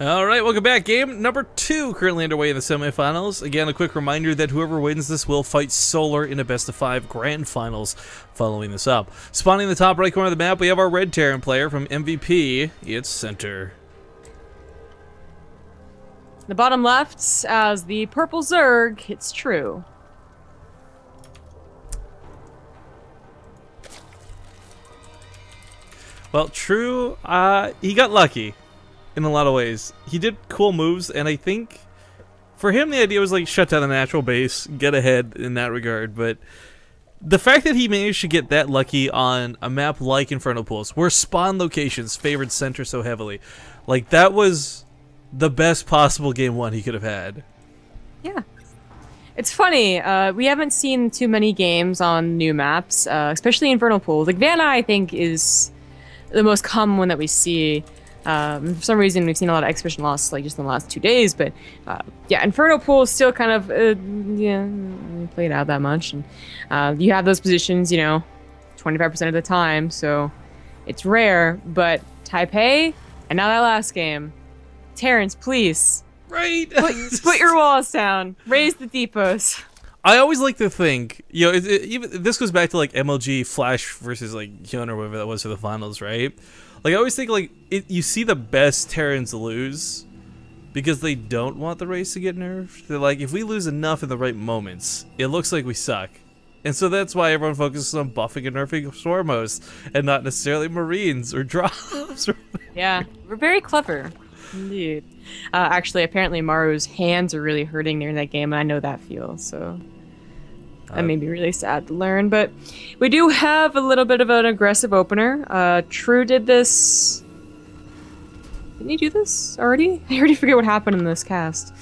All right, welcome back. Game number 2 currently underway in the semifinals. Again, a quick reminder that whoever wins this will fight Solar in a best-of-5 grand finals following this up. Spawning in the top right corner of the map, we have our red Terran player from MVP. It's Center. The bottom left, as the purple Zerg, it's true. Well, true, he got lucky in a lot of ways. He did cool moves, and I think for him the idea was like shut down the natural base, get ahead in that regard, but the fact that he managed to get that lucky on a map like Inferno Pools, where spawn locations favored Center so heavily, like that was the best possible game 1 he could have had. Yeah. It's funny, we haven't seen too many games on new maps, especially Inferno Pools. Like Vanna, I think, is the most common one that we see. For some reason, we've seen a lot of exhibition loss like just in the last 2 days, but yeah, Inferno Pool is still kind of yeah, played out that much, and you have those positions, you know, 25% of the time, so it's rare. But Taipei, and now that last game, Terrence, please, right? put your walls down, raise the depots. I always like to think, you know, even this goes back to like MLG Flash versus like Hyun or whatever that was for the finals, right? Like I always think like you see the best Terrans lose because they don't want the race to get nerfed. They're like, if we lose enough in the right moments, it looks like we suck. And so that's why everyone focuses on buffing and nerfing Swarmos and not necessarily Marines or drops. Yeah, we're very clever. Indeed. Actually, apparently Maru's hands are really hurting during that game, and I know that feel, so that made me really sad to learn. But we do have a little bit of an aggressive opener. True did this. Didn't he do this already? I already forget what happened in this cast.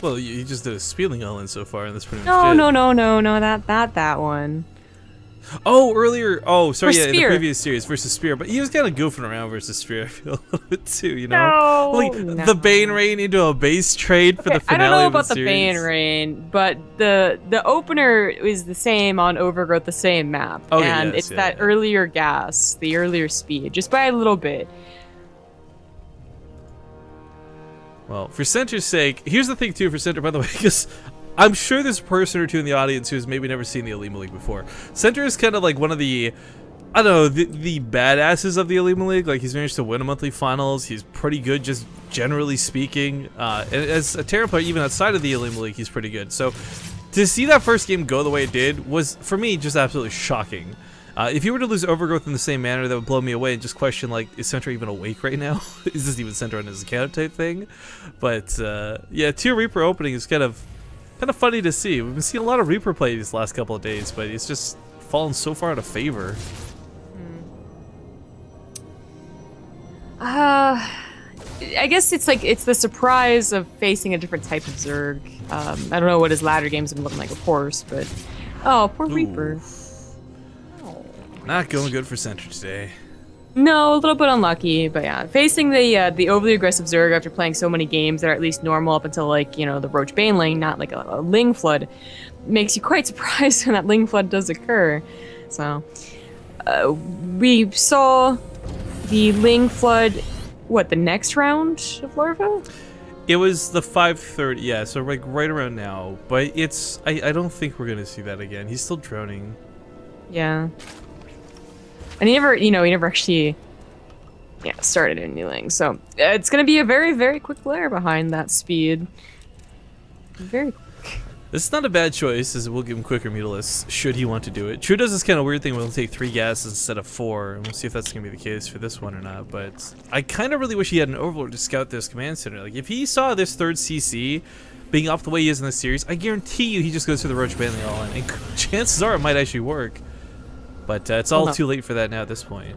Well, you just did a Spieling all in so far, and that's pretty much it. No, that one. Oh, earlier. Oh, sorry. Yeah, in the Spear. previous series versus Spear, but he was kind of goofing around versus Spear. I feel a little bit too, you know. No, the Bane Rain into a base trade for the finale. I don't know of the about the series. Bane Rain, but the opener is the same on Overgrowth, the same map, and it's that earlier gas, the earlier speed, just by a little bit. Well, for Center's sake, here's the thing too for Center, by the way, because I'm sure there's a person or two in the audience who's maybe never seen the OlimoLeague before. Center is kind of like one of the, I don't know, the badasses of the OlimoLeague. Like, he's managed to win a monthly finals. He's pretty good, just generally speaking. And as a Terran player, even outside of the OlimoLeague, he's pretty good. So, to see that first game go the way it did was, for me, just absolutely shocking. If you were to lose Overgrowth in the same manner, that would blow me away and just question, like, is Center even awake right now? Is this even Center on his account type thing? But, yeah, 2 Reaper opening is kind of funny to see. We've been seeing a lot of Reaper play these last couple of days, but it's just fallen so far out of favor. I guess it's like it's the surprise of facing a different type of Zerg. I don't know what his latter games have been looking like, of course, but oh, poor Reaper. Not going good for Center today. No, a little bit unlucky, but yeah, facing the overly aggressive Zerg after playing so many games that are at least normal up until, like, you know, the Roach Bane lane, not like a Ling Flood, makes you quite surprised when that Ling Flood does occur. So we saw the Ling Flood, what, the next round of Larva? It was the 5:30, yeah, so like right around now. But it's I don't think we're gonna see that again. He's still droning. Yeah. And he never actually, yeah, started annealing. So it's gonna be a very, very quick layer behind that speed. Very quick. This is not a bad choice, as it will give him quicker Mutalisk, should he want to do it. True does this kind of weird thing where he'll take 3 gases instead of 4, and we'll see if that's gonna be the case for this one or not. But I kind of really wish he had an Overlord to scout this command center. Like, if he saw this 3rd CC being off the way he is in this series, I guarantee you he just goes through the Roach Bane all in, and chances are it might actually work. But it's all too late for that now at this point.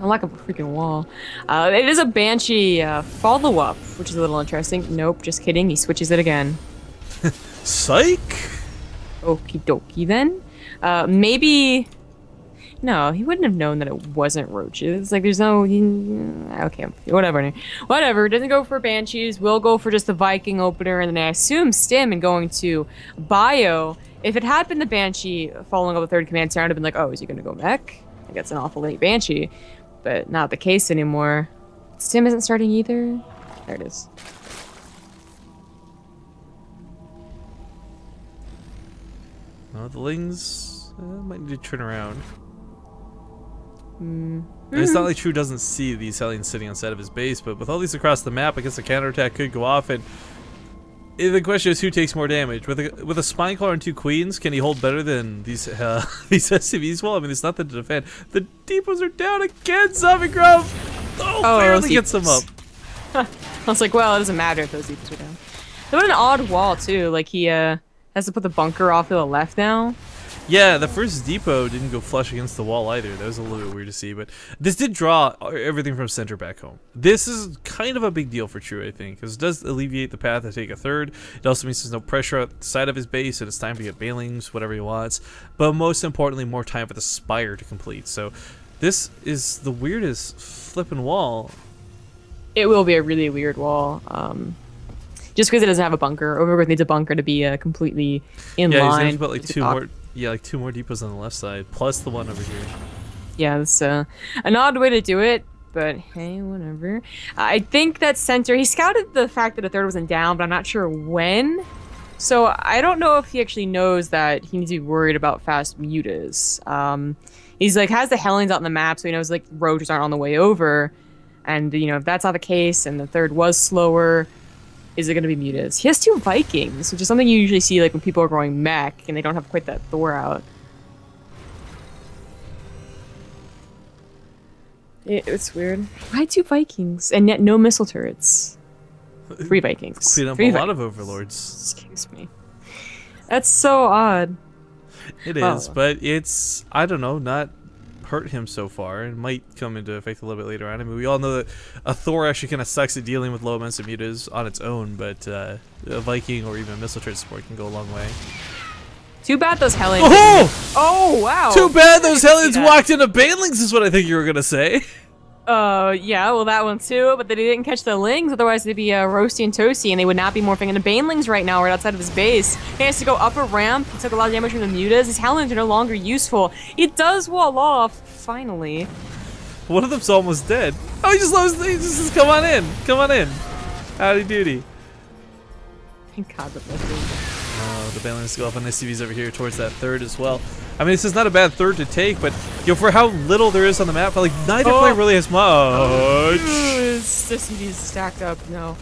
I like a freaking wall. It is a Banshee follow-up, which is a little interesting. Nope, just kidding. He switches it again. Psych! Okie dokie then. Maybe... No, he wouldn't have known that it wasn't roaches. Like, there's no... Okay, whatever. Whatever, doesn't go for Banshees. We'll go for just the Viking opener, and then I assume Stim and going to Bio. If it had been the Banshee following up the 3rd command center, I'd have been like, oh, is he going to go mech? Like, that's an awful late Banshee. But not the case anymore. Stim isn't starting either. There it is. No, the Lings might need to turn around. Mm. It's not like True doesn't see these Hellions sitting on side of his base, but with all these across the map, I guess the counterattack could go off, and the question is who takes more damage. With a Spineclaw and 2 Queens, can he hold better than these these SCVs? Well, I mean, it's nothing to defend. The depots are down again, Zombie Grove! Oh, barely gets them up. I was like, well, it doesn't matter if those depots are down. What an odd wall, too. Like, he has to put the bunker off to the left now. Yeah, the first depot didn't go flush against the wall either. That was a little bit weird to see, but this did draw everything from center back home. This is kind of a big deal for True, I think, because it does alleviate the path to take a third. It also means there's no pressure outside of his base, and it's time to get Bailings, whatever he wants. But most importantly, more time for the Spire to complete. So this is the weirdest flipping wall. It will be a really weird wall. Just because it doesn't have a bunker. Overgrowth needs a bunker to be completely in line. Yeah, he's like 2 more. Yeah, like 2 more depots on the left side, plus the one over here. Yeah, it's an odd way to do it, but hey, whatever. I think that center, he scouted the fact that a third wasn't down, but I'm not sure when. So I don't know if he actually knows that he needs to be worried about fast mutas. He's like, has the Hellions out on the map, so he knows like roaches aren't on the way over. And, you know, if that's not the case, and the third was slower, is it going to be mutas? He has 2 Vikings, which is something you usually see like when people are growing mech and they don't have quite that Thor out. It's weird. Why 2 Vikings and yet no missile turrets? 3 Vikings. Clean up a lot of overlords. Excuse me. That's so odd. It is, but it's, I don't know, not hurt him so far. It might come into effect a little bit later on. I mean, we all know that a Thor actually kind of sucks at dealing with low amounts of mutas on its own, but a Viking or even missile turret support can go a long way. Too bad those Hellions. Oh, wow. Too bad those Hellions walked into Banelings is what I think you were gonna say. Yeah, well, that one too, but they didn't catch the Lings, otherwise they'd be roasty and toasty, and they would not be morphing into Banelings right now, right outside of his base. He has to go up a ramp, he took a lot of damage from the mutas, his Hellions are no longer useful. He does wall off, finally. One of them's almost dead. Oh, he just loves, he just says, come on in, come on in. Howdy doody. Thank God that the Banelings go off on SCVs over here towards that third as well. I mean, this is not a bad third to take, but you know, for how little there is on the map, like neither player really has much. This SCV's stacked up, no.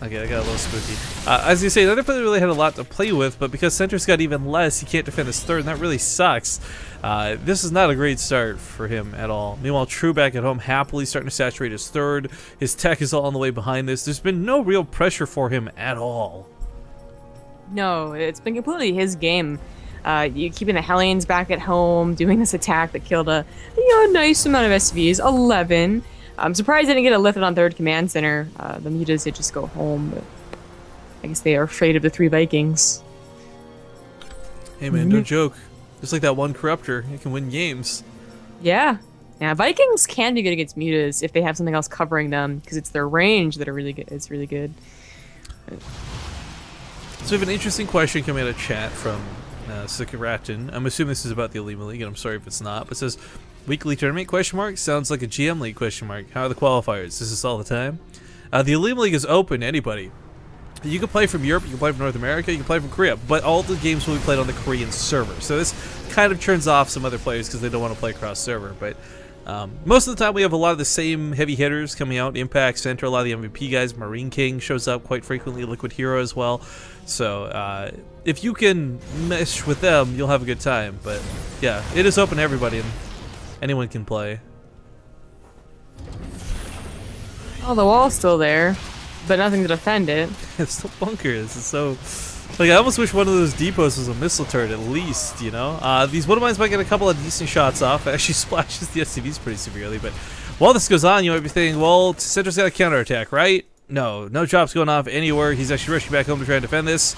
Okay, I got a little spooky. As you say, neither player really had a lot to play with, but because Center's got even less, he can't defend his third, and that really sucks. This is not a great start for him at all. Meanwhile, True back at home, happily starting to saturate his third. His tech is all on the way behind this. There's been no real pressure for him at all. No, it's been completely his game. You keeping the Hellions back at home, doing this attack that killed a nice amount of SCVs, 11. I'm surprised they didn't get it lifted on third command center. The mutas did just go home, but I guess they are afraid of the 3 Vikings. Hey man, no joke. Just like that one corruptor, you can win games. Yeah. Yeah, Vikings can be good against mutas if they have something else covering them, because it's their range that are really good. It's really good. So we have an interesting question coming out of chat from Sikaratin. I'm assuming this is about the OlimoLeague, and I'm sorry if it's not, but it says, weekly tournament, question mark? Sounds like a GM League, question mark. How are the qualifiers? Is this all the time? The OlimoLeague is open to anybody. You can play from Europe, you can play from North America, you can play from Korea, but all the games will be played on the Korean server. So this kind of turns off some other players because they don't want to play cross server, but most of the time we have a lot of the same heavy hitters coming out. Impact, Center, a lot of the MVP guys. Marine King shows up quite frequently. Liquid Hero as well. So if you can mesh with them, you'll have a good time. But yeah, it is open to everybody and anyone can play. Oh, the wall's still there, but nothing to defend it. It's still bunkers. It's so... Like, I almost wish one of those depots was a missile turret at least, you know? These Woodmines might get a couple of decent shots off. It actually splashes the SCVs pretty severely, but while this goes on, you might be thinking, well, Center's got a counterattack, right? No drops going off anywhere. He's actually rushing back home to try and defend this.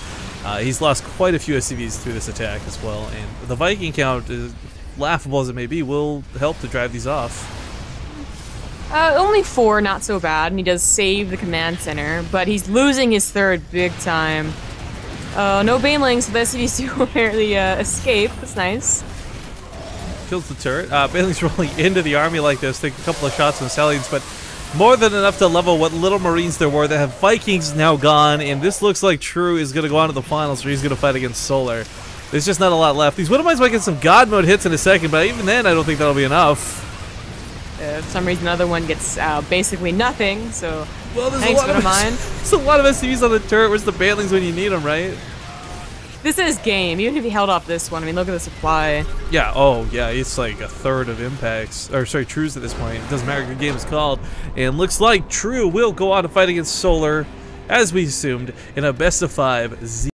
He's lost quite a few SCVs through this attack as well, and the Viking count, is laughable as it may be, will help to drive these off. Only 4, not so bad, and he does save the command center, but he's losing his third big time. No Banelings, so the SCVs do apparently escape. That's nice. Kills the turret. Banelings rolling into the army like this, take a couple of shots on the Hellions, but More than enough to level what little Marines there were. They have Vikings now gone, and this looks like True is going to go on to the finals where he's going to fight against Solar. There's just not a lot left. These Widowmines might get some God mode hits in a second, but even then I don't think that'll be enough. For some reason, another one gets basically nothing, so well, there's thanks, a lot of there's a lot of SCVs on the turret. Where's the Banelings when you need them, right? This is game. Even if he held off this one, I mean, look at the supply. Yeah, oh, yeah, it's like a third of impacts. Or, sorry, Trues at this point. It doesn't matter what the game is called. And looks like True will go on to fight against Solar, as we assumed, in a best-of-5 Z.